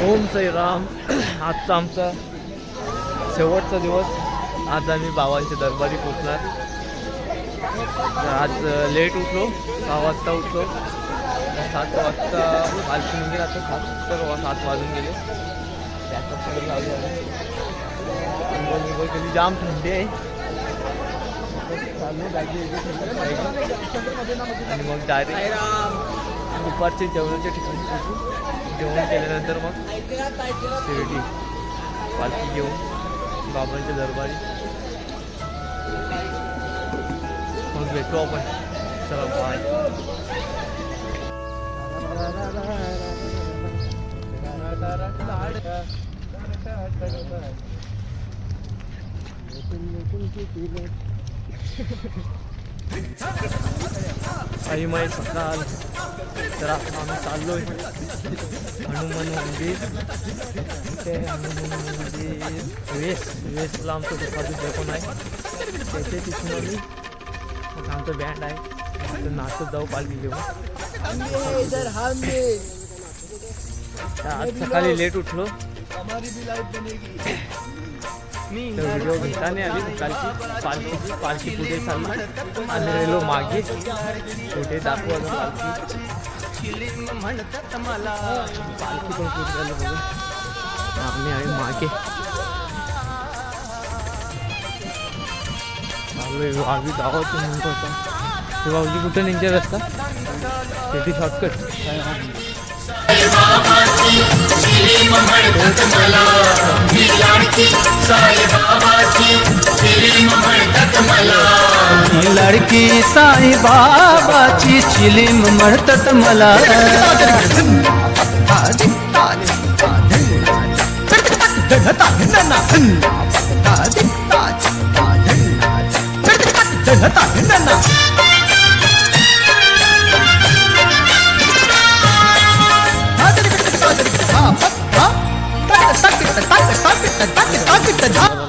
ओम साईराम. आजचा आमचा शेवटचा दिवस. आज आम्ही बाबांच्या दरबारी पोचणार. आज लेट उठलो, 6 वाजता उठलो. 7 वाजता पालखी निघेल. आता 7 वाजून गेले. कधी जाम थंडी आहे. आणि मग डायरेक्ट दुपारचे जेवणाच्या ठिकाणी पोचू. जेवण केल्यानंतर मग शिर्डी पालखी घेऊन बाबांच्या दरबारी. मग भेटू आपण. चला बाय. आई माई सकाळ. तर आता आम्ही चाललोय हनुमान मंदिर. ते हनुमान मंदिर वेस्टला आमचं दुपारचं पण आहे. त्याचे तिथून आम्ही आमचं बँड आहे. तर नाचत जाऊ पालखी घेऊन. आज सकाळी लेट उठलो. व्हिडिओ घेता नाही आली. सकाळची पालखी पुढे चालली. आम्ही राहिलो मागे. पुढे दाखवू आता पालखी. पालखी पण पुढे झालं बघून आम्ही मागे आम्ही गावात म्हणतो होता. ते बाबूजी कुठे निघते रस्ता? शेती शॉर्टकट. लडकी साई बाबाची चिलीम म्हणतात मला.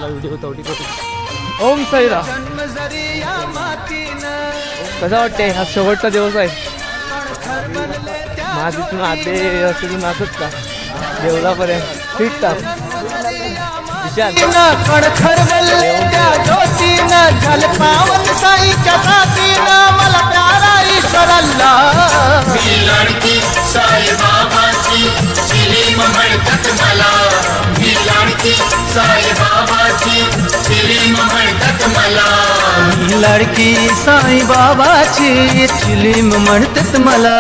व्हिडिओ तेवढी करू. ओम साईराम. कसं वाटतंय? हा शेवटचा दिवस आहे. माझीतून आते असून नाचत का देवलापर्यंत फिरतात. लडकी साई बाबाची चिलीम म्हणतात मला.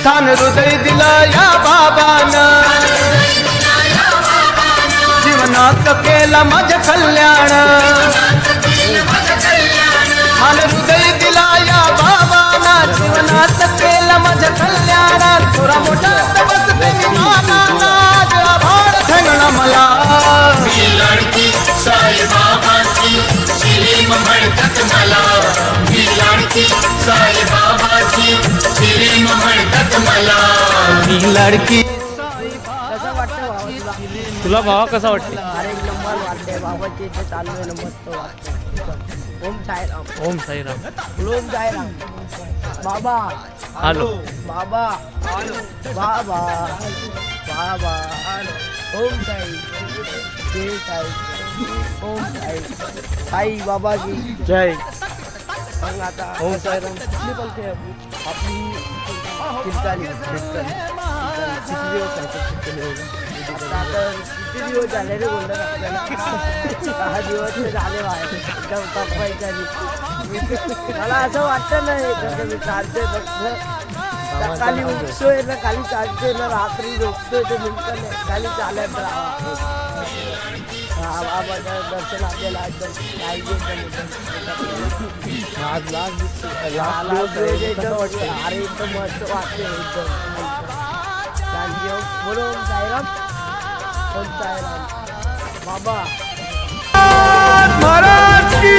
स्थान हृदय दिला या बाबानं. जीवनात केला माझं कल्याण. स्थान हृदय दिला या बाबानं. जीवनात केला माझं कल्याण. थोडा मोठा बसते विमानानं. आभार ठेवला मला. लडकी साई बाबाची चिलीम म्हणतात मला. लडकी साई बाबाची चिलीम म्हणतात मला. लडकी. कसं वाटतं भावा तुला भावा कसा वाटते? अरे एक नंबर वाटते. बाबाची इथे चालू आहे ना, मस्त वाटतं. ओम साईराम. ओम साईराम. ओम साईराम. बाबा हॅलो. बाबा बाबा बाबा. ओम साई. जय साई. ओम साई. साई बाबा की जय. मग आता ओम साईराम. कुठली पलते आपली किती दिवस आता किती दिवस झाले रे बोलतात आपल्याला. 6 दिवस झाले बाहेर. एकदम पकवायच्या आधी मला असं वाटतं नाही कसं मी चालते फक्त. सकाळी उठतोय ना, खाली चालतोय ना, रात्री झोपतोय तर मिळतं नाही. खाली चालत राहा. बाबाचं दर्शन आपल्याला एकदम पाहिजे. आज लास्ट एकदम अरे एकदम मस्त वाटते एकदम. बोलो ओम साईराम. ओम साईराम. बाबा महाराज की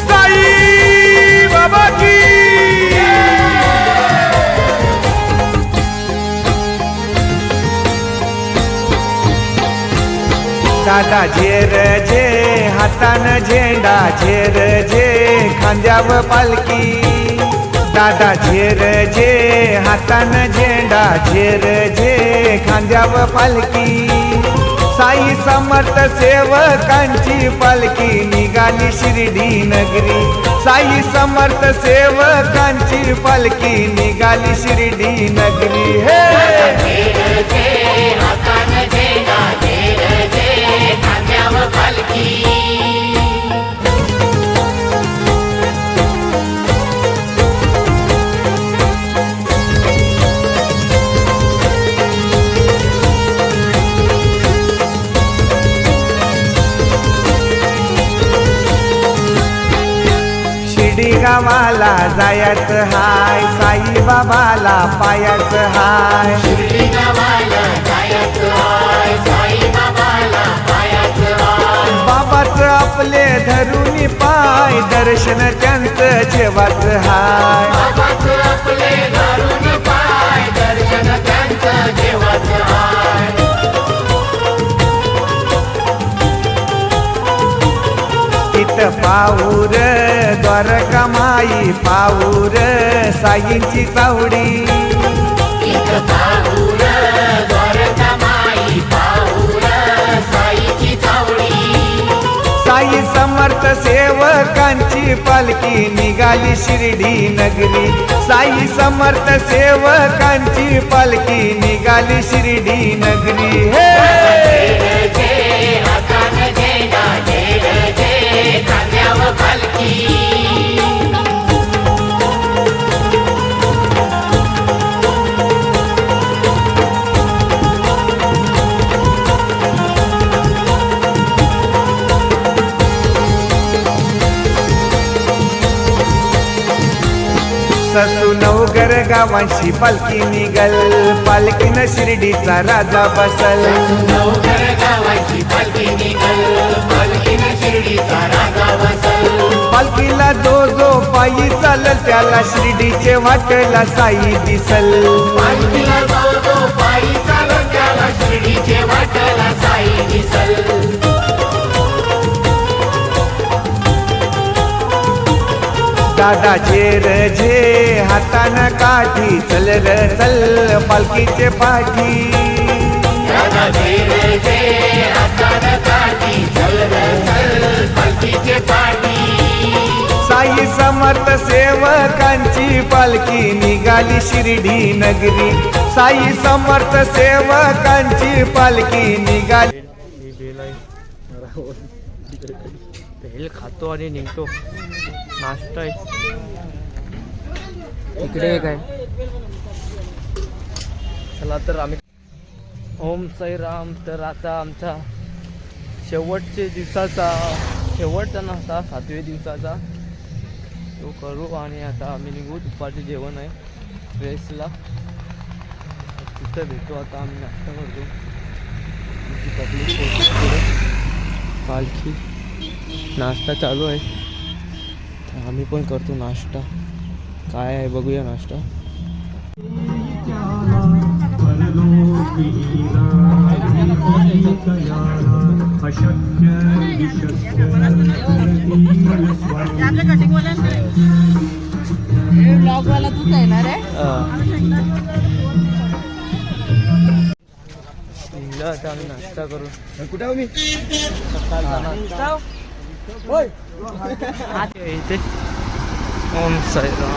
साई दादा झेर झे हातानं झेंडा झेर झे खांद्यावर पालकी दादा झेर झे हातानं झेंडा झेर झे खांद्यावर पालकी साई समर्थ सेवकांची पालकी निघाली शिर्डी नगरी साई समर्थ सेवकांची पालकी निघाली शिर्डी नगरी हे शिर्डी गावाला जायचं हाय साई बाबाला पायाचं हाय बाबाचं आपले धरून पाय दर्शन त्यांचं जेवाचं हाय तिथं पाऊर द्वारका माई पाऊर साईंची चावडी साई समर्थ सेवकांची पालकी निघाली शिर्डी नगरी साई समर्थ सेवकांची पालकी निघाली शिर्डी नगरी हे ससू नवगर गावांशी पालखी निघल पालखीनं शिर्डीचा राजा बसल पालखीला जो पायी चालल त्याला शिर्डीचे वाटला साई दिसल दादा झेर झे हातानं काठी चल र चल पालखीचे पाठी साई समर्थ सेवकांची पालखी निघाली शिर्डी नगरी साई समर्थ सेवकांची पालखी निघाली भेल खातो आणि निघतो नाश्ता आहे इकडे काय चला तर आम्ही ओम साईराम. तर आता आमचा शेवटच्या नाश्ता 7व्या दिवसाचा तो करू आणि आता आम्ही निघू. दुपारचे जेवण आहे रेसला तिथं भेटू. आता आम्ही नाश्ता करतो. पालखी नाश्ता चालू आहे तर आम्ही पण करतो नाश्ता. काय आहे बघूया नाश्ता. ब्लॉगवाला तूच आहे ना रे. आता आम्ही नाश्ता करू. कुठे मी इथे ओम साईराम.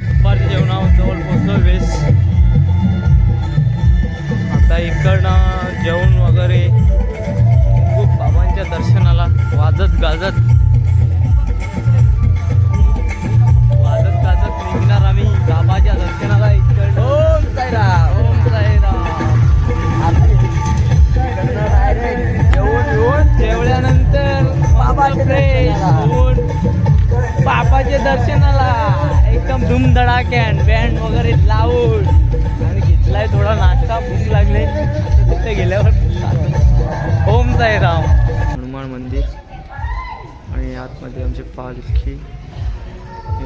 दुपारच्या जेवणावर जवळ पोचलो वेस. आता इकडनं जेवण वगैरे खूप बाबांच्या दर्शनाला वाजत गाजत निघणार आम्ही बाबाच्या दर्शनाला. इकडनं ओम साईराम ओम साईराम. जेवल्यानंतर बाबाच्या दर्शनाला एकदम धूमधडाक्यान बँड वगैरे लावून आणि घेतलाय थोडा नाश्ता. भूक लागले तिथे गेल्यावर ओम साईराम. हनुमान मंदिर आणि आतमध्ये आमची पालखी.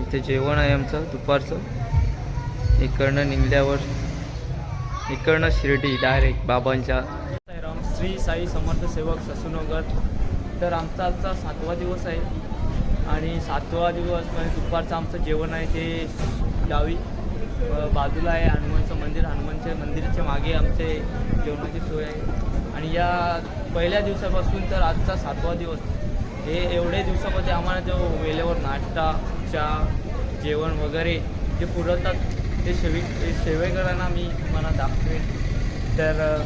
इथे जेवण आहे आमचं दुपारचं. इकडनं निघल्यावर इकडनं शिर्डी डायरेक्ट बाबांच्या. राम श्री साई समर्थ सेवक ससूनगर. तर आमचा आजचा 7वा दिवस आहे आणि 7वा दिवस म्हणजे दुपारचं आमचं जेवण आहे ते गावी बाजूला आहे हनुमानचं मंदिर. हनुमानच्या मंदिराच्या मागे आमचे जेवणाची सोय आहे. आणि या पहिल्या दिवसापासून तर आजचा 7वा दिवस हे एवढे दिवसामध्ये आम्हाला जो वेळेवर नाश्ता चहा जेवण वगैरे जे पुरवतात ते सेवेकरांना मी तुम्हाला दाखवे. तर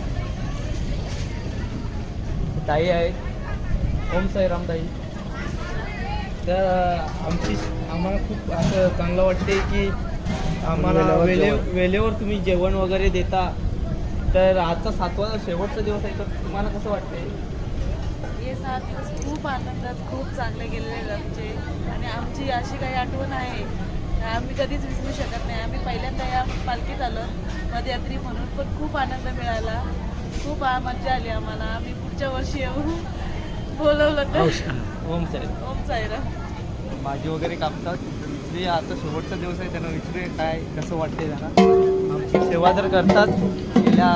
ताई आहेत ओम साईराम ताई. तर आम्हाला खूप असं चांगलं वाटते की आम्हाला वेळेवर तुम्ही जेवण वगैरे देता. तर आजचा 7वा शेवटचा दिवस आहे तर तुम्हाला कसं वाटते? हे 7 दिवस खूप आनंदात खूप चांगले गेलेले आमचे. आणि आमची अशी काही आठवण आहे आम्ही कधीच विसरू शकत नाही. आम्ही पहिल्यांदा या पालखीत आलो पदयात्री म्हणून, पण खूप आनंद मिळाला, खूप मजा आली आम्हाला. आम्ही पुढच्या वर्षी येऊ बोलवलं तर. ओम साईराम. भाजी वगैरे कापतात. जे आता शेवटचा दिवस आहे त्यांना विचारूया काय कसं वाटते त्यांना. आमची सेवा तर करतात. गेल्या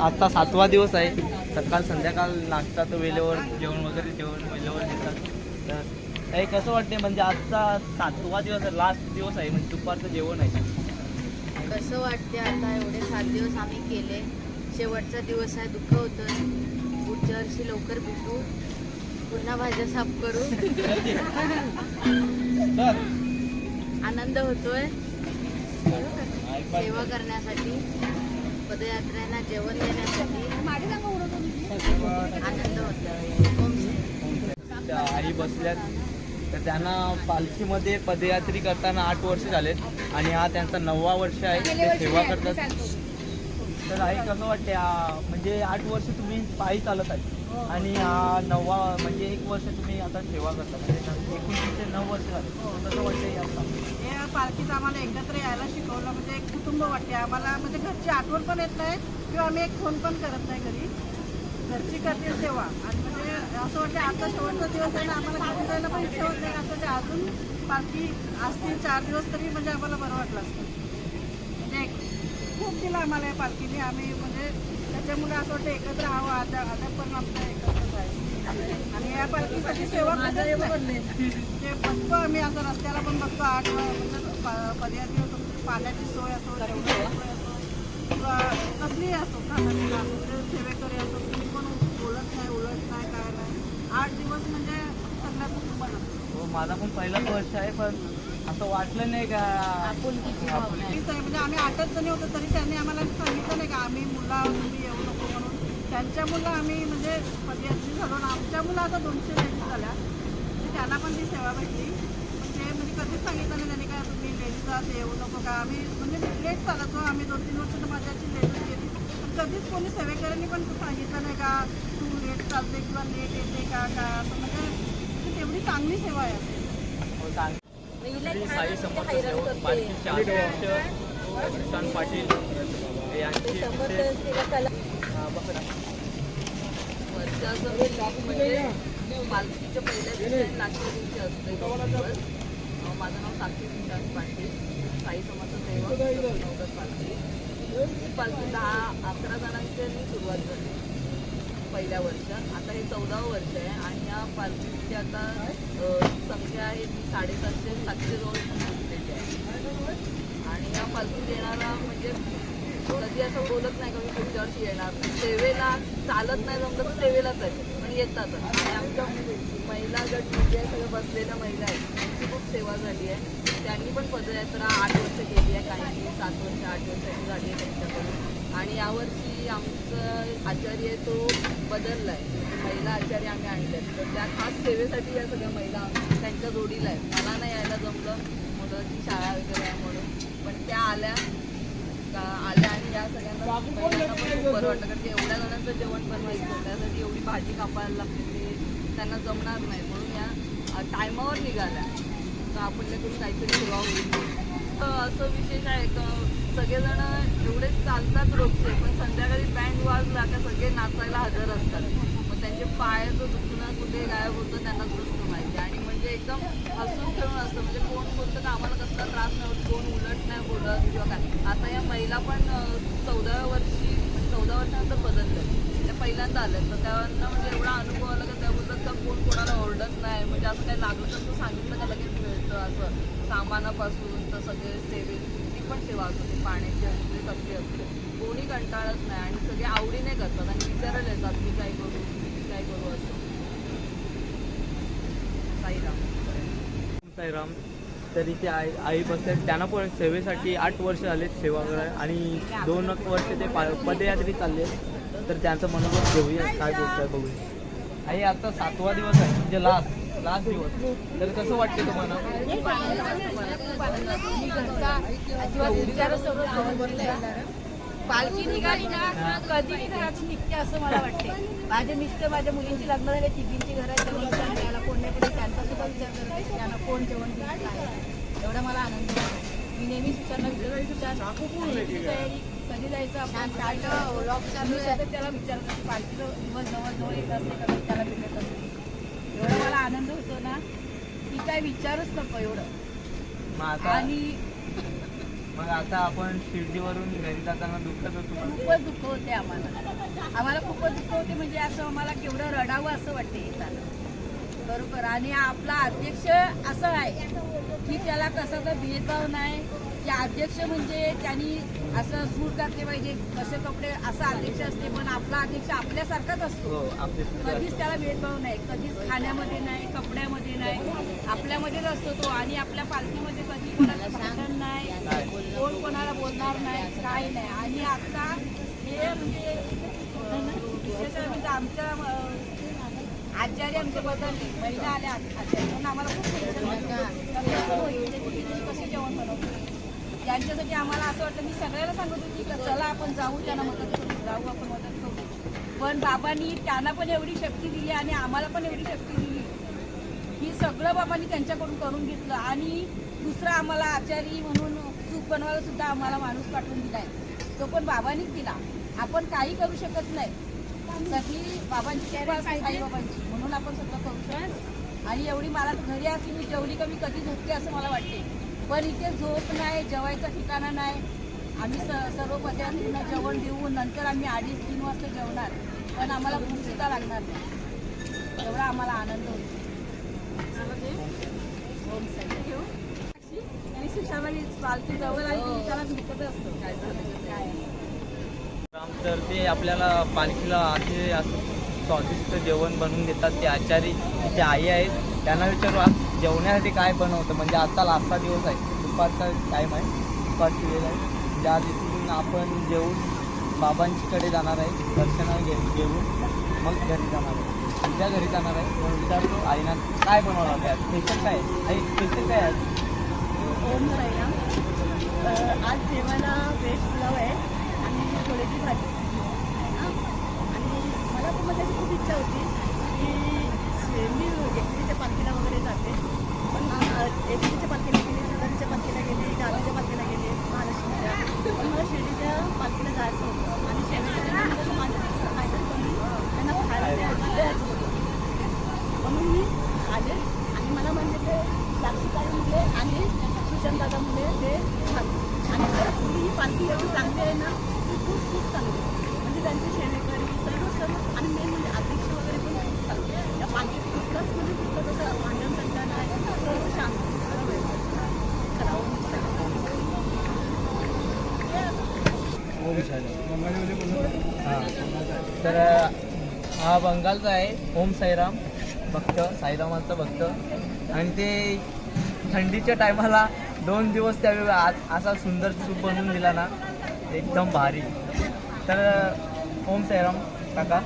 आता 7वा दिवस आहे. सकाळ संध्याकाळ नाश्ता तर वेळेवर जेवण वेळेवर देतात. तर हे कसं वाटते म्हणजे आजचा 7वा दिवस आहे, लास्ट दिवस आहे म्हणजे दुपारचं जेवण आहे. कसं वाटते आता एवढे 7 दिवस आम्ही केले, शेवटचा दिवस आहे, दुःख होतं. पुढच्या वर्षी लवकर भेटू, पुन्हा भाज्या साफ करू. आनंद होतोय सेवा करण्यासाठी, पदयात्र्यांना जेवण देण्यासाठी आनंद होतोय. आई बसल्यात तर त्यांना पालखीमध्ये पदयात्री करताना 8 वर्ष झालेत आणि हा त्यांचा 9वा वर्ष आहे ते सेवा करतात. तर आई कसं वाटते म्हणजे 8 वर्ष तुम्ही पायी चालत आहे आणि 9वा म्हणजे 1 वर्ष तुम्ही आता सेवा करता म्हणजे एकूण तुमचे 9 वर्ष झाले. कसं वाटते आता हे पालखीत आम्हाला एकत्र यायला शिकवलं म्हणजे एक कुटुंब वाटते आम्हाला. म्हणजे घरची आठवण पण येत नाही किंवा आम्ही एक फोन पण करत नाही घरी. घरची करते सेवा आणि म्हणजे असं वाटतं आता शेवटचा दिवस आहे ना आम्हाला घरी जायला पण इच्छा होत नाही. असं ते अजून पालखी असतील 4 दिवस तरी म्हणजे आम्हाला बरं वाटलं असतं. म्हणजे खूप दिलं आम्हाला या पालखीने. आम्ही म्हणजे त्याच्यामुळे असं वाटतं एकत्र हवं. आता पण आमचं एकत्रच आहे आणि या पालखीसाठी सेवा ते बघतो आम्ही असं रस्त्याला पण बघतो 8 म्हणजे पदयात्री पाण्याची सोय असो जेवणाची सोय असो किंवा कसलीही असो खाण्याची असो सेवेकरी असो तुम्ही पण बोलत नाही उलट नाही काय नाही. 8 दिवस म्हणजे सगळ्या कुटुंबाला हो माझा पण पहिलाच वर्ष आहे पण असं वाटलं नाही का आपुलकीच आहे. म्हणजे आम्ही 8च जणी होतो तरी त्यांनी आम्हाला सांगितलं नाही का आम्ही मुला तुम्ही येऊ नको म्हणून. त्यांच्या मुलं आम्ही म्हणजे पदयात्री झालो ना आमच्या मुलं आता 200 लेडीज झाल्या त्यांना पण ती सेवा भेटली. म्हणजे कधीच सांगितलं नाही त्यांनी काय तुम्ही लेडीज आहात येऊ नको का. आम्ही म्हणजे लेट चालतो आम्ही 2-3 वर्ष तर माझ्याची लेडीज गेली पण कधीच कोणी सेवेकऱ्यांनी पण सांगितलं नाही का तू लेट चालते किंवा लेट येते का काय असं. म्हणजे तेवढी चांगली सेवा आहे. श्री साई समर्थ सेवक पालखीचे 8 वर्ष प्रशांत पाटील यांची वर्षाचं म्हणजे पालखीच्या पहिल्या दिवशी नाश्ता दिवशी असते 2 दिवस. माझं नाव साक्षी प्रशांत पाटील, साई समर्थ सेवक नवगत पालखी. ही पालखी 10-11 जणांची सुरुवात झाली पहिल्या वर्षात. आता हे 14वं वर्ष आहे आणि या पालखीची आता संख्या आहे ती 750-700 जवळ पोहोचलेली आहे. आणि या पालखीत येणारा म्हणजे कधी असं बोलत नाही का मी पुढच्या वर्षी येणार. सेवेला चालत नाही जमलं तर सेवेलाच आहे पण येतात. आणि आमच्या महिला गट म्हणजे सगळं बसलेल्या महिला आहेत त्यांची खूप सेवा झाली आहे. त्यांनी पण पदयात्रा 8 वर्ष केली आहे, काही 7 वर्ष 8 वर्षाची झाली आहे त्यांच्याकडून. आणि यावर्षी आमचं आचार्य आहे तो बदलला आहे, महिला आचार्य आम्ही आणले आहेत. तर त्या खास सेवेसाठी या सगळ्या महिला त्यांच्या जोडीला आहेत. मला नाही यायला जमलं मुलाची शाळा वगैरे आहे म्हणून पण त्या आल्या आणि या सगळ्यांना महिलांना पण खूप बरं वाटलं कारण की एवढ्या जणांचं जेवण बनवायचं त्यासाठी एवढी भाजी कापायला लागते ते त्यांना जमणार नाही म्हणून या टायमावर निघाल्या तर आपल्याकडून काहीतरी सेवा होईल. तर असं विशेष आहे का सगळेजण एवढे चालतात रोजचे पण संध्याकाळी बँड वाजला का सगळे नाचायला हजर असतात. मग त्यांची म्हणजे पायाचं दुखणं कुठे गायब होतं त्यांना गोष्ट माहिती. आणि म्हणजे एकदम हसून खेळून असतं, म्हणजे कोण बोलतं का आम्हाला कसला त्रास नाही होत, कोण उलट नाही बोलत किंवा काय. आता या महिला पण 14व्या वर्षी, 14 वर्षानंतर बदललं, त्या पहिल्यांदा आल्या, तर त्यांना म्हणजे एवढा अनुभव आला का त्या बोलतात का कोण कोणाला ओरडत नाही, म्हणजे असं काही लागलं तर सांगितलं का लगेच मिळतं. असं सामानापासून तर सगळे सेवेची पण सेवा असते, पाण्याची असते, कसली असते, कोणी कंटाळत नाही आणि सगळे आवडीने करतात आणि विचारायला येतात मी काय करू असं. साईराम. तरी ते आई बसतात, त्यांना पण सेवेसाठी 8 वर्ष झाले सेवा करायला आणि 2 वर्ष ते पदयात्रेत चालले. तर त्यांचं मनोगत घेऊया, काय बोलताय बघूया. आई आता 7वा दिवस आहे, म्हणजे लास्ट दिवस, तर कसं वाटतं तुम्हाला? पालखी निघाली ना कधी घरातून निघते असं मला वाटते. माझे मिस्टर माझ्या मुलींची लग्न झाले, तिघींची घरात जेवण द्यायला कोण नाही, पण त्यांचा सुद्धा विचार करत त्यांना कोण जेवण दिलं काय, एवढा मला आनंद होतो. मी नेहमी सुशांना तयारी कधी जायचं आपण काय त्याला विचारत असते. पालखीचं दिवस जवळ येत असते का त्याला भेटत असते, एवढा मला आनंद होतो ना की काय विचारूच नको एवढं. आणि मग आता आपण शिर्डीवरून घरी जाताना दुःखच होतो. खूपच दुःख होते आम्हाला खूपच दुःख होते, म्हणजे असं मला केवढं रडावं असं वाटते येताना, बरोबर. आणि आपला अध्यक्ष असं आहे की त्याला कसाचा भेदभाव नाही, की अध्यक्ष म्हणजे त्यांनी असं सूट घातले पाहिजे, कसे कपडे, असा अध्यक्ष असते. पण आपला अध्यक्ष आपल्यासारखाच असतो, कधीच त्याला भेदभाव नाही, कधीच खाण्यामध्ये नाही, कपड्यामध्ये नाही, आपल्यामध्येच असतो तो. आणि आपल्या पालखीमध्ये कधी कोणाचं भांडण नाही, कोण कोणाला बोलणार नाही, काही नाही. आणि आता हे म्हणजे आमच्या आचार्य आमचे बदलले, महिला आल्या आचार्य, म्हणून आम्हाला खूप कसे जेवण बनवतो त्यांच्यासाठी. आम्हाला असं वाटतं, मी सगळ्याला सांगत होती की चला आपण जाऊ, त्यांना मदत करू, जाऊ आपण मदत करू. पण बाबांनी त्यांना पण एवढी शक्ती दिली आणि आम्हाला पण एवढी शक्ती दिली की सगळं बाबांनी त्यांच्याकडून करून घेतलं. आणि दुसरा आम्हाला आचारी म्हणून चूक बनवायला सुद्धा आम्हाला माणूस पाठवून दिलाय, तो पण बाबांनीच दिला. आपण काही करू शकत नाही, सगळी बाबांची कृपा असते, साईबाबांची, म्हणून आपण सगळं करू शकतो. आणि एवढी मला घरी असली मी जेवली का मी कधी झोपते असं मला वाटते, पण इथे झोप नाही, जेवायचं ठिकाणा नाही. आम्ही सर्व पदार्थांना जेवण देऊन नंतर आम्ही 2:30-3 वाजता जेवणार, पण आम्हाला भूक सुद्धा लागणार नाही, एवढा आम्हाला आनंद होतो. आणि सुशाला पालखी जवळ आली की त्याला झोपत असतो काय काय. तर ते आपल्याला पालखीला असं स्वादिष्ट जेवण बनवून देतात. ते आचारी तिथे आई आहेत, त्यांना विचारू आज जेवण्यासाठी काय बनवतं. म्हणजे आता लास्टचा दिवस आहे, दुपारचा टाईम आहे, दुपारची वेळ आहे, ज्या तिथून आपण जेवून बाबांच्याकडे जाणार आहे, दर्शनाला घेऊन मग घरी जाणार आहे, तुमच्या घरी जाणार आहे. मग विचारतो आईना काय बनवणार आहे, स्पेशल काय आहे आई, स्पेशल काय आहे? ओम साईराम. आज जेवायला व्हेज पुलाव आहे आणि थोड्याची भाजी. आणि मला पण माझ्याची खूप इच्छा होती की मी एकविरीच्या पालखीला वगैरे जाते, पण एकविरीच्या पालखीला गेले, सदाच्या पालखीला गेले, गावीच्या पालखीला गेले, महालक्ष्मीच्या, पण मला शिर्डीच्या पालखीला जायचं होतं. आणि शेवटच्या कसं माझ्या काहीतरी कमी त्यांना खायला द्यायचं होतं, म्हणून मी आले. आणि मला म्हणजे ते साक्षीताई मुले आणि सुशांतदादा मुले ते छान. आणि खरंच ही पालखी एवढी चांगली आहे ना, ती खूप खूप चांगली, म्हणजे त्यांचे सेवेकरी सर्व आणि मेन म्हणजे अध्यक्ष वगैरे पण खूप चांगले. त्या पालखीत कुठलंच म्हणजे कुठलं कसं भांडण करता नाही, सर्व शांत. तर हा बंगालचा आहे ओम साईराम भक्त, साईरामांचा भक्त. आणि ते थंडीच्या टायमाला 2 दिवस त्यावेळी असा सुंदर सूप बनवून दिला ना, एकदम भारी. तर ओम साईराम काका.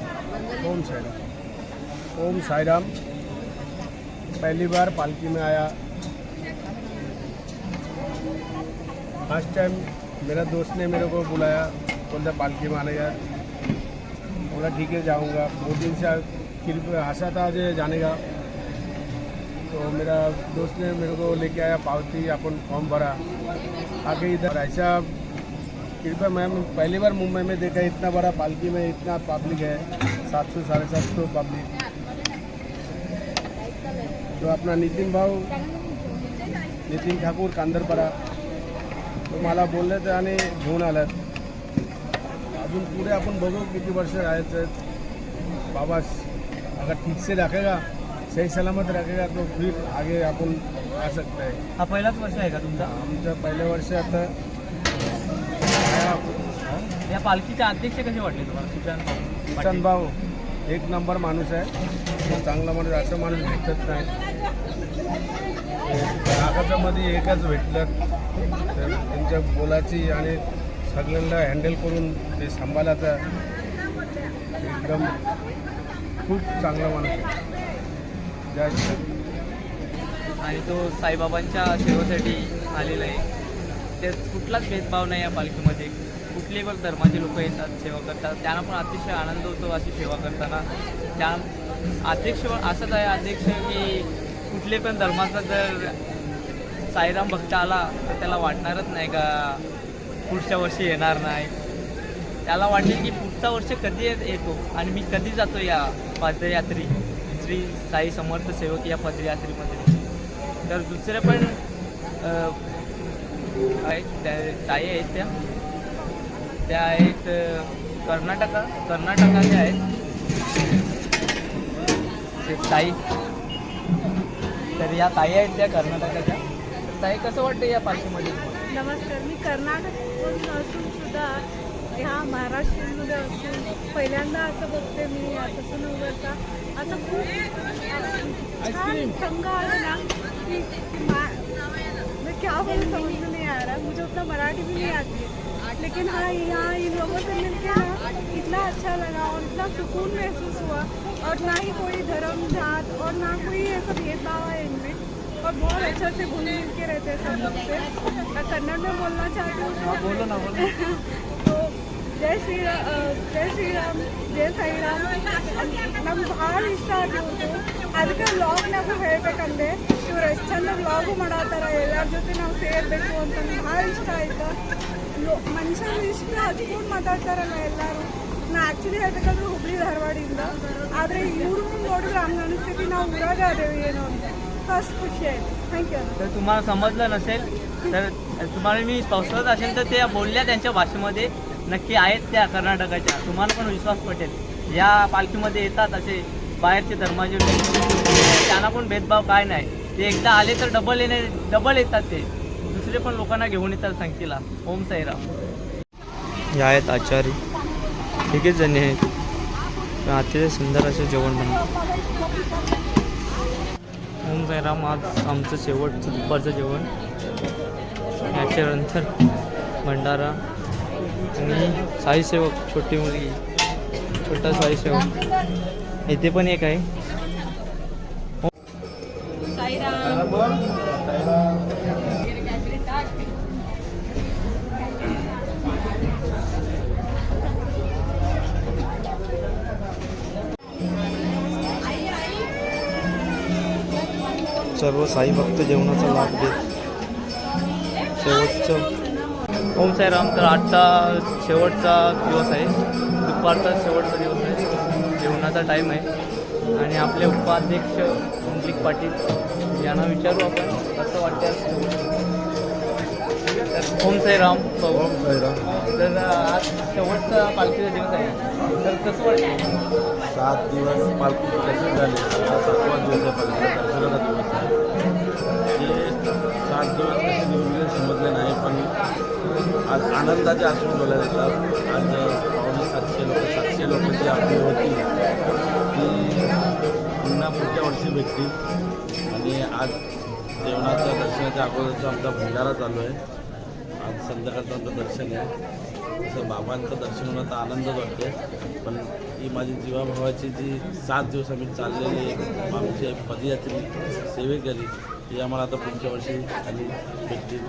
ओम साईराम. ओम साईराम. पहली बार पालकी में आया, फर्स्ट टाइम मेरा दोस्त ने मेरे को बुलाया, बोलता पालकी में आना यार, बोला ठीक है जाऊंगा. 2 दिन से आशा था आज जाने का, तो मेरा दोस्त ने मेरे को लेके आया, पावती अपन फॉर्म भरा, आके इधर ऐसा कृपया मैम पहली बार मुंबई में देखा इतना बड़ा पालकी में इतना पब्लिक है 700 750 पब्लिक। तो अपना नितीन ठाकूर कांदरपाडा तो मला बोलले ते आणि घेऊन आलात। अजून पुढे आपण बघू किती वर्ष राहायचं। बाबा अगर ठीक से रखेगा, सही सलामत रखेगा तो फिर आगे अपन आ सकते हैं। हा पहिलाच वर्ष आहे का तुमचा? आमचं पहिलं वर्ष आता या पालखीचे अध्यक्ष कसे वाटले तुम्हाला? किसन भाऊ एक नंबर माणूस आहे, तो चांगला माणूस, असं माणूस भेटत नाही। नागाच्या मध्ये एकच भेटलं, तर त्यांच्या बोलाची आणि सगळ्यांना हँडल करून ते सांभाळायचं एकदम खूप चांगला माणूस आहे। जय श्री आणि तो साईबाबांच्या सेवेसाठी आलेला आहे। त्यात कुठलाच भेदभाव नाही या पालखीमध्ये, कुठलेही पण धर्माचे लोक येतात, सेवा करतात, त्यांना पण अतिशय आनंद होतो अशी सेवा करताना। त्या अध्यक्ष असंच आहे अध्यक्ष की कुठले पण धर्माचा जर साईराम भक्त आला तर त्याला वाटणारच नाही का पुढच्या वर्षी येणार नाही। त्याला वाटेल की पुढचा वर्ष कधी येतो आणि मी कधी जातो या पदयात्री श्री साई समर्थ सेवक या पदयात्रेमध्ये। तर दुसरे पण आहेत ताई आहेत त्या आहेत कर्नाटकाचे आहेत ते ताई। तर या ताई आहेत त्या कर्नाटकाच्या। ताई कसं वाटतं या पालखीमध्ये? नमस्कार, मी कर्नाटकमधून असून सुद्धा ह्या महाराष्ट्रामध्ये असून पहिल्यांदा असं बघते मी असं नवरचा असं खूप छान संघ आला ना कि मैं क्या बोलूं समझ में नहीं आ रहा, मुझे उतना मराठी भी नहीं आती है, लेकिन हाँ यहाँ इन लोगों से मिलके ना इतना अच्छा लगा और इतना सुकून महसूस हुआ। और ना ही कोई धर्म जात और ना कोई ऐसा भेदभाव है इनमें, और बहुत अच्छे से घुल मिल के रहते हैं सब लोग से। मैं कन्नड़ में बोलना चाहती हूँ तो बोलो ना बोलो। तो जय श्री राम जय साई राम। ನಮ್ಮ ಭಾಳ ಇಷ್ಟ ಆಗಿತ್ತು, ಅದಕ್ಕೆ ವ್ಲಾಗ್ ನಾವು ಹೇಳಬೇಕಂದ್ರೆ ಇವ್ರು ಎಷ್ಟು ಚಂದ ವ್ಲಾಗು ಮಾಡತ್ತಾರ, ಎಲ್ಲರ ಜೊತೆ ನಾವು ಸೇರಬೇಕು ಅಂತ ಭಾಳ ಇಷ್ಟ ಆಯ್ತು। ಮನುಷ್ಯರು ಇಷ್ಟ ಹಚ್ಕೊಂಡು ಮಾತಾಡ್ತಾರಲ್ಲ ಎಲ್ಲರೂ। ನಾ ಆ್ಯಕ್ಚುಲಿ ಹೇಳ್ಬೇಕಂದ್ರೆ ಹುಬ್ಳಿ ಧಾರವಾಡಿಂದ, ಆದರೆ ಇವ್ರು ನೋಡಿದ್ರೆ ಹಂಗೆ ಅನಿಸ್ತೈತಿ ನಾವು ಊರಾಗ ಅದೇವಿ ಏನೋ ಅಂತ फर्स्ट खुशी आहे। थँक्यू। तर तुम्हाला समजलं नसेल तर तुम्हाला मी पावसाळ्यात असेल तर त्या बोलल्या त्यांच्या भाषेमध्ये नक्की आहेत त्या कर्नाटकाच्या, तुम्हाला पण विश्वास पटेल। या पालखीमध्ये येतात असे बाहेरचे धर्माचे लोक, त्यांना पण भेदभाव काय नाही, ते एकदा आले तर डबल येतात, ते दुसरे पण लोकांना घेऊन येतात संख्येला। ओम साईराम। या आहेत आचार्य, ठीकच जणी आहेत, अतिशय सुंदर असे जेवण बनवतात। ओम साईराम। आज आमचं शेवटचं दुपारचं जेवण, याच्यानंतर भंडारा आणि साईसेवक, छोटी मुलगी, छोटा साईसेवक इथे पण एक आहे। सर्व साई भक्त जेवणाचा लाभ घेत शेवटचं। ओम साईराम। तर आजचा शेवटचा दिवस आहे, दुपारचा शेवटचा दिवस आहे, जेवणाचा टाईम आहे आणि आपले उपाध्यक्ष कुंडलिक पाटील यांना विचारू आपण कसं वाटतं। ओम साईराम। ओम साईराम। तर आज शेवटचा पालखीचा दिवस आहे, तर कसं वाटतं? 7 दिवस पालखी कसे झाले, 7वा दिवस आहे पालखीचा, दर्शनाचा दिवस आहे। हे 7 दिवस कसे निवडले समजले नाही, पण आज आनंदाचे अश्रू डोळ्यात येतात। आज 700 लोक जी आपली होती ती पुन्हा पुढच्या वर्षी भेटतील। आणि आज जेवणाच्या दर्शनाच्या अगोदरचा आमचा भंडारा चालू आहे। आज संध्याकाळचं आमचं दर्शन आहे, तसं बाबांचं दर्शन होण्याचा आनंदच वाटते। पण ही माझी जीवाभावाची जी 7 दिवस आम्ही चाललेली आमची पदयात्री सेवेकरी ती आम्हाला आता पुढच्या वर्षी आणि भेटतील।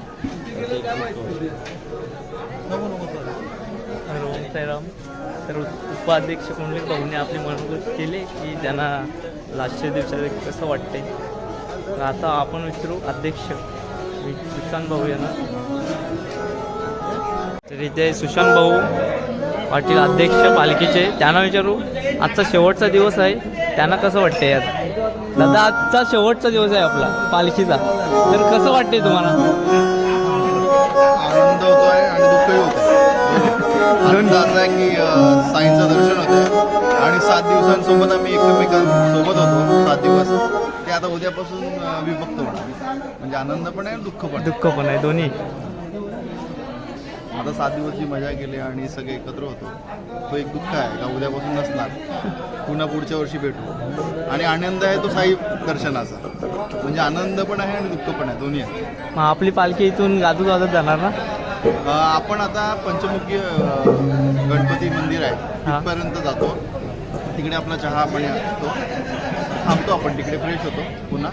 ओम साईराम। तर उपाध्यक्ष कुंडलिक भाऊने आपली मनोगत केली की त्यांना लास्टच्या दिवसात कसं वाटते। तर आता आपण विचारू अध्यक्ष किसन भाऊ यांना। तर इथे सुशांत भाऊ पाटील अध्यक्ष पालखीचे, त्यांना विचारू आजचा शेवटचा दिवस आहे, त्यांना कसं वाटते यात? दादा आजचा शेवटचा दिवस आहे आपला पालखीचा, तर कसं वाटते तुम्हाला? आनंद होतोय आणि दुःखही होतोय. आनंद असा आहे की साईंचं दर्शन होतंय आणि 7 दिवसांसोबत आम्ही एकमेकांसोबत होतो. 7 दिवस ते आता उद्यापासून विभक्त होणार, म्हणजे आनंद पण आहे दुःख पण. दुःख पण आहे दोन्ही. आता 7 दिवस जी मजा केली आणि सगळे एकत्र होतो, तो एक दुःख आहे का उद्यापासून नसणार, पुन्हा पुढच्या वर्षी भेटू. आणि आनंद आहे तो साई दर्शनाचा, म्हणजे आनंद पण आहे आणि दुःख पण आहे, दोन्ही आहे. मग आपली पालखी इथून गाजत गाजत जाणार ना? आपण आता पंचमुखी गणपती मंदिर आहे तिथपर्यंत जातो. तिकडे आपला चहा पाणी असतो, थांबतो आपण तिकडे, फ्रेश होतो पुन्हा,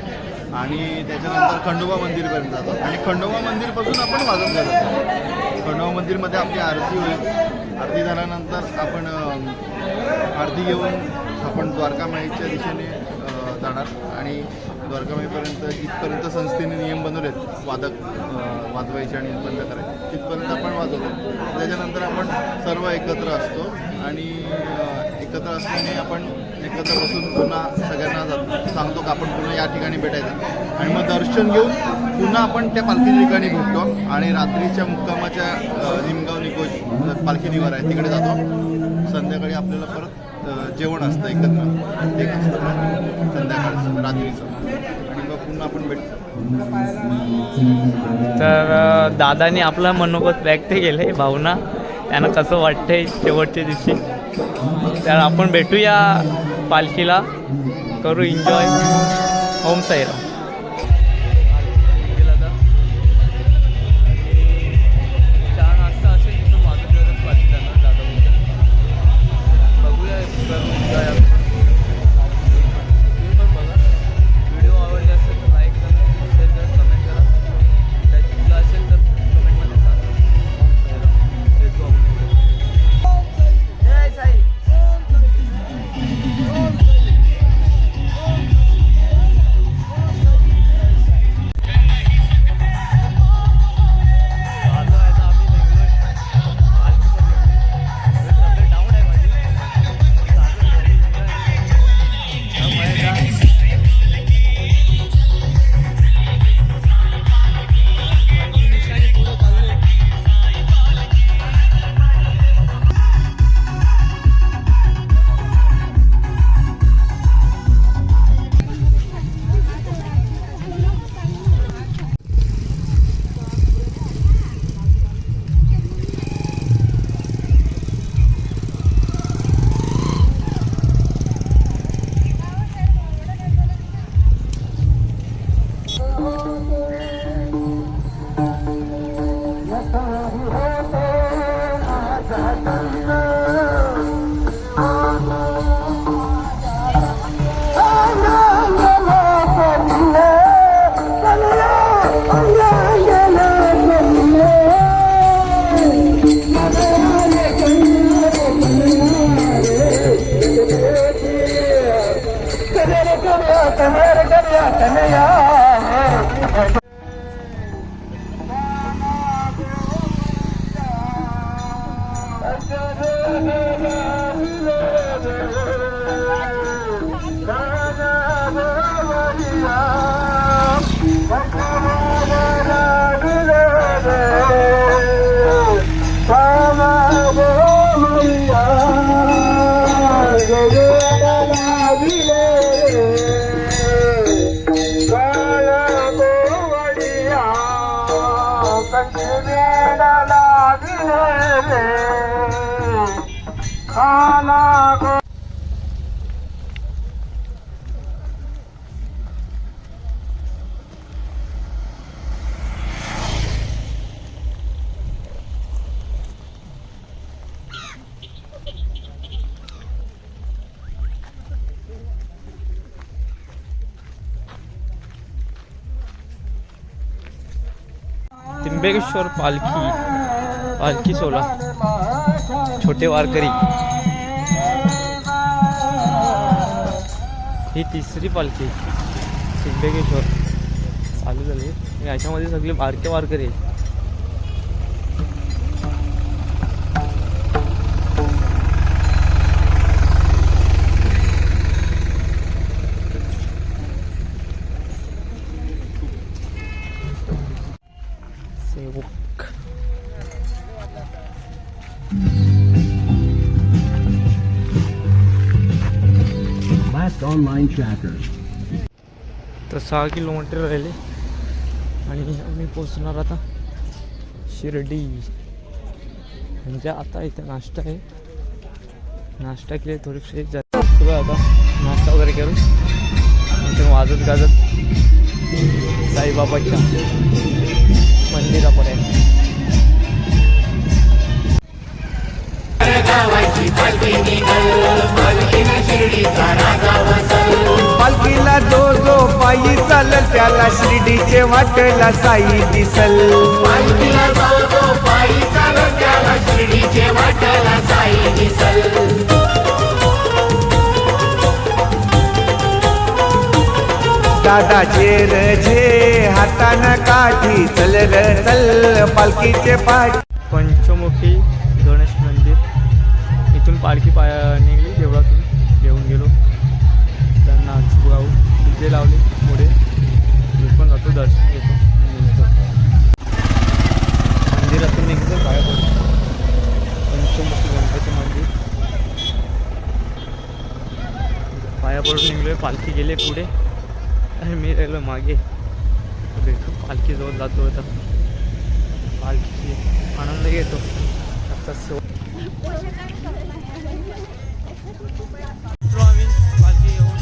आणि त्याच्यानंतर खंडोबा मंदिरपर्यंत जातो. आणि खंडोबा मंदिरपासून आपण वाजत जातो. खंडोबा मंदिरमध्ये आपली आरती होईल. आरती झाल्यानंतर आपण आरती घेऊन आपण द्वारकामाईच्या दिशेने जाणार आणि द्वारकामाईपर्यंत इथपर्यंत संस्थेने नियम बनवले आहेत वाजवायचे आणि बंद करायचे, तिथपर्यंत आपण वाजवतो. त्याच्यानंतर आपण सर्व एकत्र असतो आणि एकत्र असल्याने आपण एकत्र बसून पुन्हा सगळ्यांना सांगतो की आपण पुन्हा या ठिकाणी भेटायचं, आणि मग दर्शन घेऊन पुन्हा आपण त्या पालखी ठिकाणी भेटतो आणि रात्रीच्या मुक्कामाच्या निमगाव निकोज पालखी निवार आहे तिकडे जातो. संध्याकाळी आपल्याला परत जेवण असतं एकत्र, एक असतं संध्याकाळचं रात्रीचं, आणि मग पुन्हा आपण भेटतो. तर दादाने आपलं मनोगत व्यक्त केले, भावना त्यांना कसं वाटतंय शेवटच्या दिवशी. तर आपण भेटूया पालखीला, करू एन्जॉय. ओम साईराम. व्हिडिओ आवडले असेल तर लाईक करा, शेअर करा, कमेंट करा. त्या चुकलं असेल तर कमेंटमध्ये सांगा. ओम साईराम. भेटू आपण पुढे. जय साई. चालू आहे आता आम्ही निघलोय. पालखी पण निघली. तब्येत डाऊन आहे माझी. चालू आहे घरी enjoy. त्यामुळे काय निशाणी पुढं चाललोय. त्र्यंबकेश्वर पालखी सोहळा, छोटे वारकरी. ही तिसरी पालखी त्र्यंबकेश्वर चालू झाली. याच्यामध्ये सगळे बारके वारकरी आहेत. online tracker. तर 6 किलोमीटर राहिले आणि आम्ही पोचणार आता शिर्डी. म्हणजे आता इथं नाश्ता आहे, नाश्ता केले थोडी फ्रेश जाते सुद्धा. आता नाश्ता वगैरे करून नंतर वाजत गाजत साईबाबाच्या मंदिरापर्यंत. पालखीला जो जो पायी चालल त्याला शिर्डीचे वाटेला साई दिसल. पालखीला जो जो पायी चालत त्याला शिर्डीचे वाटेला साई दिसल. दादाचे रजे हातानं काठी चल र चल पालखीचे पाठ. पंचमुखी गणेश मंदिर इथून पालखी निघली देवळातून घेऊन गेलो. त्यांना गाऊ डीजे लावले पुढे. मी पण जातो, दर्शन घेतो, निघतो मंदिरातून निघतो बाहेर पडतो. पंचमुखी गणपती मंदिर पाया पडून निघलोय. पालखी गेले पुढे आणि मी राहिलो मागे. भेटू पालखीजवळ जातो. आता पालखी आनंद घेतो. आता आम्ही पालखी येऊन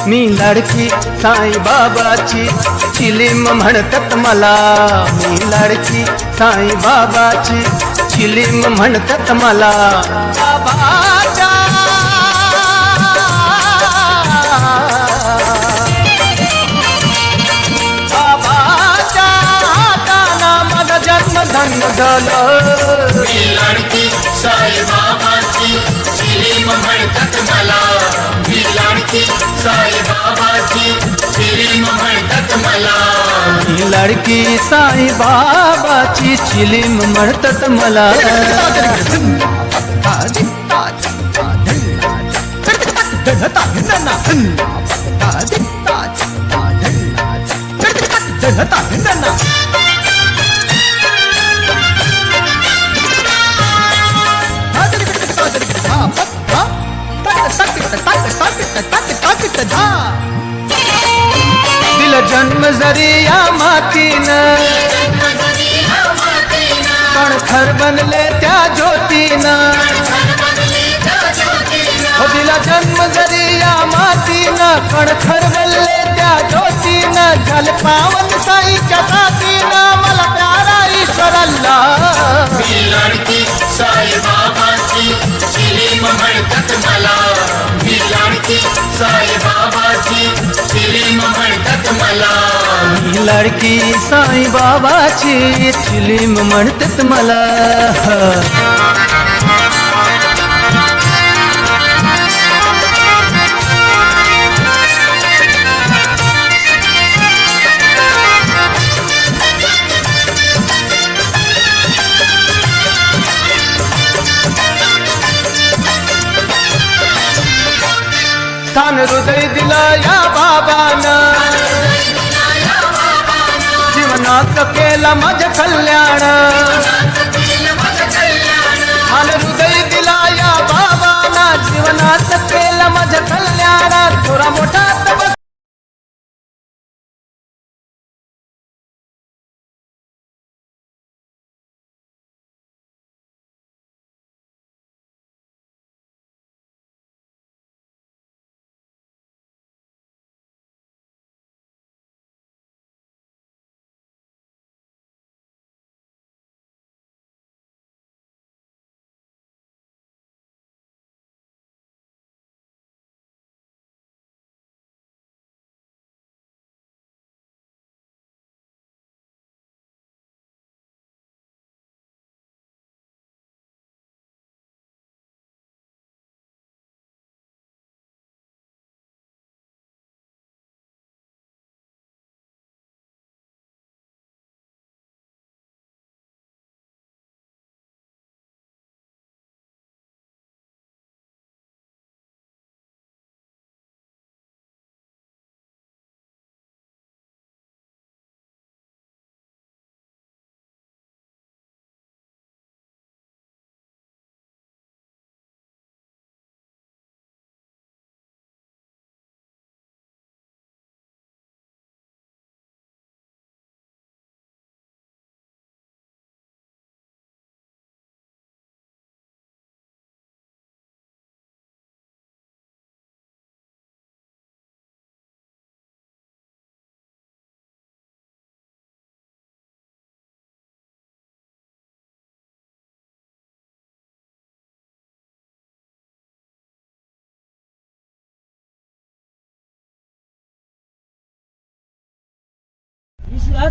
मी लाडकी साईबाबाची चिलीम म्हणतात मला, मी लाडकी साईबाबाची चिलीम म्हणतात मला. बाबाच्या बाबाच्या हाताना माझा जन्मधन्य झालं. मी लाडकी साईबाबाची चिलीम म्हणतात मला, मी लाडकी साईबाबाची चिलीम म्हणतात मला. मी लाडकी साईबाबाची चिलीम म्हणतात मला. दिल जन्म जरी या मातीनं, कणखर बनले त्या ज्योतीनं. हो दिला जन्म जरी या मातीनं, कणखर बनले त्या ज्योतीनं. झाले पावन साईच्या साथीनं, मला प्यारा ईश्वराला. मी लाडकी साईबाबाची चिलीम म्हणतात मला, मी लाडकी साईबाबाची चिलीम म्हणतात मला. मी लाडकी साईबाबाची चिलीम म्हणतात मला. स्थान हृदय दिला या बाबानं, जीवनात केला माझं कल्याण. स्थान हृदय दिला या बाबानं, जीवनात केला माझं कल्याण. थोडा मोठा तपस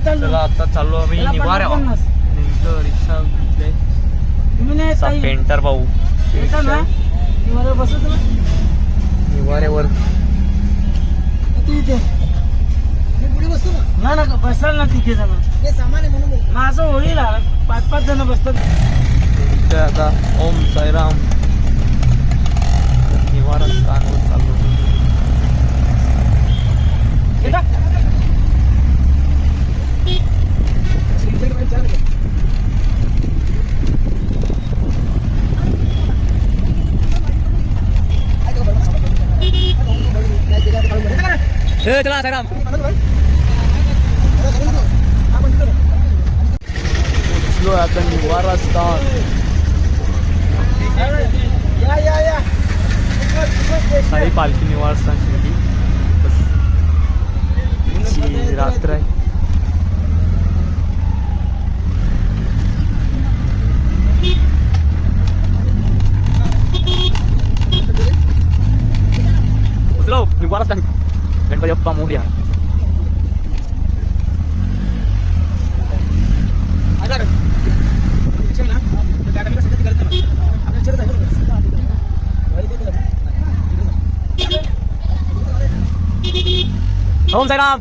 चला आता चाललो आम्ही निवाऱ्यावर. नेमकं रिक्षा घेतले पेंटर भाऊ निवाऱ्यावर. बसाल ना तिथे जाणार माझं होईल 5-5 जण बसतात. इथे आता ओम साईराम निवारा स्थानवर चाललो. चला साईराम. पोचलो आता निवारा स्थान. साई पालखी निवारा स्थान शिर्डी. बस रात्र आहे. पोचलो निवारा स्थान. गणपती बाप्पा मोरया. ओम साईराम.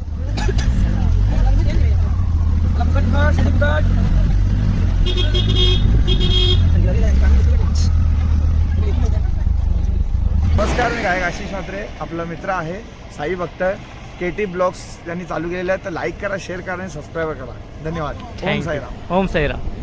नमस्कार, मी गायक आशिष म्हात्रे. आपला मित्र आहे साई भक्त. KT ब्लॉग्स यांनी चालू केलेलं आहे, तर लाईक करा, शेअर करा आणि सबस्क्राईब करा. धन्यवाद. ओम साईराम. ओम साईराम.